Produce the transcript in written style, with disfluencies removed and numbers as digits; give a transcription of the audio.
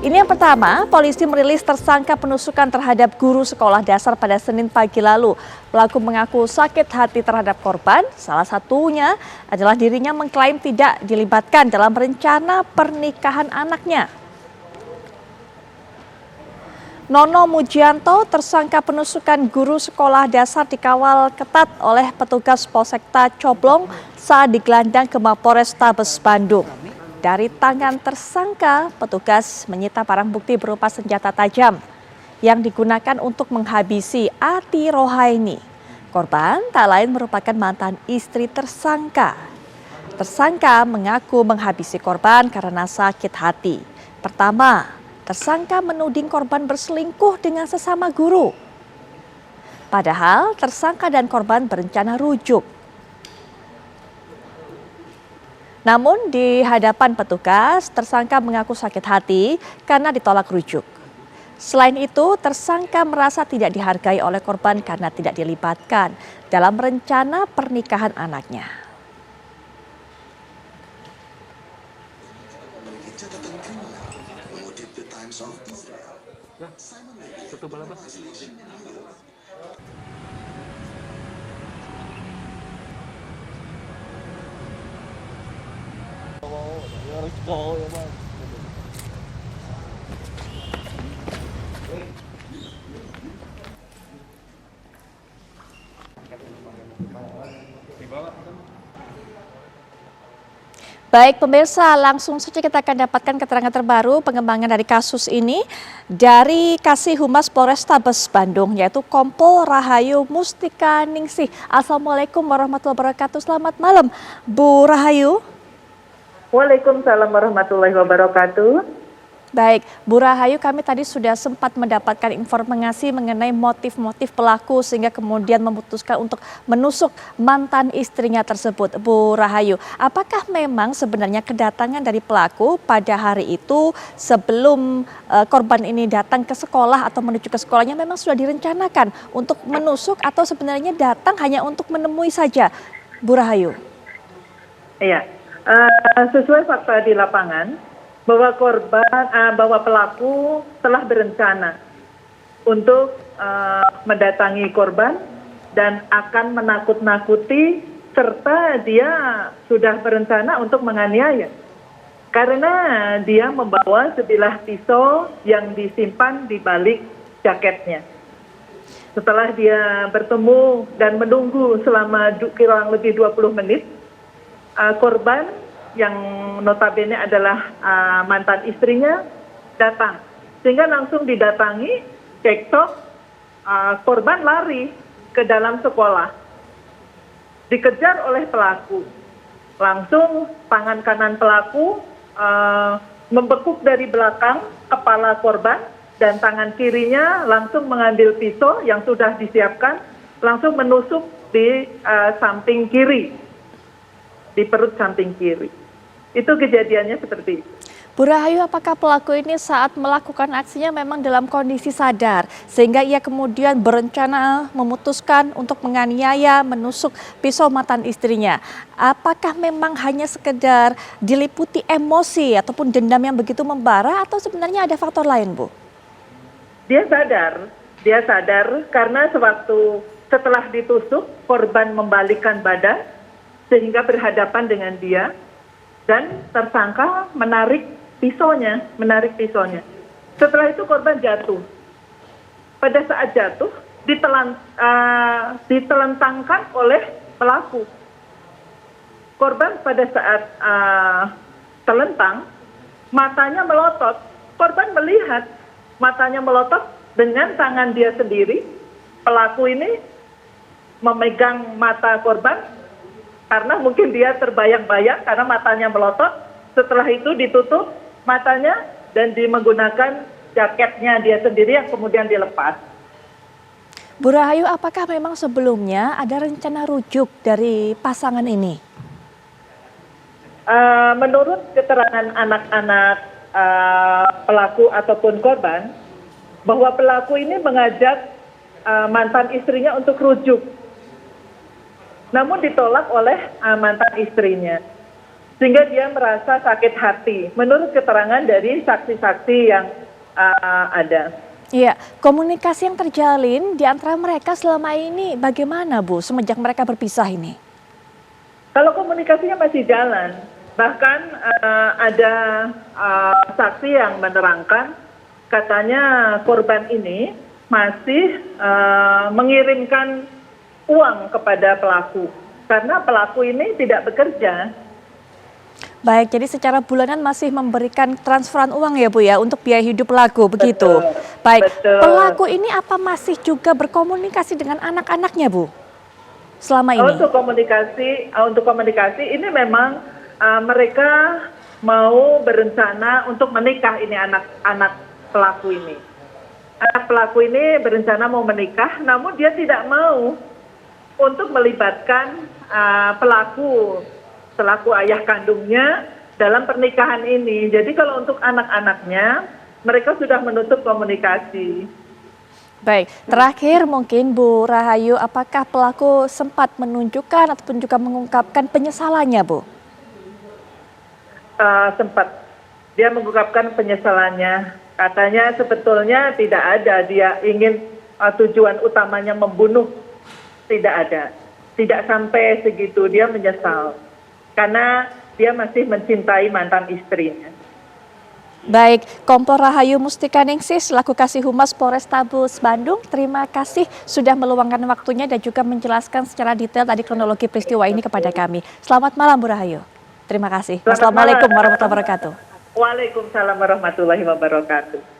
Ini yang pertama, polisi merilis tersangka penusukan terhadap guru sekolah dasar pada Senin pagi lalu. Pelaku mengaku sakit hati terhadap korban, salah satunya adalah dirinya mengklaim tidak dilibatkan dalam rencana pernikahan anaknya. Nono Mujianto, tersangka penusukan guru sekolah dasar dikawal ketat oleh petugas Polsekta Coblong saat digelandang ke Mapolrestabes Bandung. Dari tangan tersangka, petugas menyita barang bukti berupa senjata tajam yang digunakan untuk menghabisi Ati Rohaini. Korban tak lain merupakan mantan istri tersangka. Tersangka mengaku menghabisi korban karena sakit hati. Pertama, tersangka menuding korban berselingkuh dengan sesama guru. Padahal tersangka dan korban berencana rujuk. Namun di hadapan petugas, tersangka mengaku sakit hati karena ditolak rujuk. Selain itu, tersangka merasa tidak dihargai oleh korban karena tidak dilibatkan dalam rencana pernikahan anaknya. Baik pemirsa, langsung saja kita akan dapatkan keterangan terbaru pengembangan dari kasus ini dari Kasih Humas Polrestabes Bandung, yaitu Kompol Rahayu Mustika Ningsih. Assalamualaikum warahmatullahi wabarakatuh. Selamat malam, Bu Rahayu. Waalaikumsalam warahmatullahi wabarakatuh. Baik, Bu Rahayu, kami tadi sudah sempat mendapatkan informasi mengenai motif-motif pelaku sehingga kemudian memutuskan untuk menusuk mantan istrinya tersebut. Bu Rahayu, apakah memang sebenarnya kedatangan dari pelaku pada hari itu sebelum korban ini datang ke sekolah atau menuju ke sekolahnya memang sudah direncanakan untuk menusuk atau sebenarnya datang hanya untuk menemui saja, Bu Rahayu? Iya, sesuai fakta di lapangan, bahwa pelaku telah berencana untuk mendatangi korban dan akan menakut-nakuti serta dia sudah berencana untuk menganiaya karena dia membawa sebilah pisau yang disimpan di balik jaketnya. Setelah dia bertemu dan menunggu selama kurang lebih 20 menit, korban yang notabene adalah mantan istrinya datang, sehingga langsung didatangi, cekcok, korban lari ke dalam sekolah, dikejar oleh pelaku, langsung tangan kanan pelaku membekuk dari belakang kepala korban dan tangan kirinya langsung mengambil pisau yang sudah disiapkan, langsung menusuk di samping kiri, di perut samping kiri. Itu kejadiannya seperti itu. Bu Rahayu, apakah pelaku ini saat melakukan aksinya memang dalam kondisi sadar sehingga ia kemudian berencana memutuskan untuk menganiaya, menusuk pisau mantan istrinya? Apakah memang hanya sekedar diliputi emosi ataupun dendam yang begitu membara atau sebenarnya ada faktor lain, Bu? Dia sadar karena setelah ditusuk, korban membalikkan badan sehingga berhadapan dengan dia. Dan tersangka menarik pisaunya. Setelah itu korban jatuh. Pada saat jatuh, ditelentangkan oleh pelaku. Korban pada saat telentang, matanya melotot. Korban melihat matanya melotot dengan tangan dia sendiri. Pelaku ini memegang mata korban, karena mungkin dia terbayang-bayang karena matanya melotot. Setelah itu ditutup matanya dan menggunakan jaketnya dia sendiri yang kemudian dilepas. Bu Rahayu, apakah memang sebelumnya ada rencana rujuk dari pasangan ini? Menurut keterangan anak-anak pelaku ataupun korban, bahwa pelaku ini mengajak mantan istrinya untuk rujuk. Namun ditolak oleh mantan istrinya. sehingga dia merasa sakit hati menurut keterangan dari saksi-saksi yang ada. Iya, komunikasi yang terjalin di antara mereka selama ini bagaimana, Bu, semenjak mereka berpisah ini? Kalau komunikasinya masih jalan, bahkan ada saksi yang menerangkan katanya korban ini masih mengirimkan uang kepada pelaku karena pelaku ini tidak bekerja. Baik, jadi secara bulanan masih memberikan transferan uang ya Bu ya untuk biaya hidup pelaku begitu. Betul, Baik, betul. pelaku ini apa masih juga berkomunikasi dengan anak-anaknya Bu? Selama ini? Untuk komunikasi ini memang mereka mau berencana untuk menikah ini anak-anak pelaku ini. Anak pelaku ini berencana mau menikah, namun dia tidak mau untuk melibatkan pelaku selaku ayah kandungnya dalam pernikahan ini. Jadi kalau untuk anak-anaknya, mereka sudah menutup komunikasi. Baik, terakhir mungkin Bu Rahayu, apakah pelaku sempat menunjukkan ataupun juga mengungkapkan penyesalannya Bu? Sempat dia mengungkapkan penyesalannya. Katanya sebetulnya tidak ada dia ingin tujuan utamanya membunuh. Tidak ada. Tidak sampai segitu dia menyesal. Karena dia masih mencintai mantan istrinya. Baik, Kompol Rahayu Mustikaningsih selaku Kasih Humas Polrestabes Bandung, terima kasih sudah meluangkan waktunya dan juga menjelaskan secara detail tadi kronologi peristiwa ini kepada kami. Selamat malam Bu Rahayu. Terima kasih. Wassalamualaikum warahmatullahi wabarakatuh. Waalaikumsalam warahmatullahi wabarakatuh.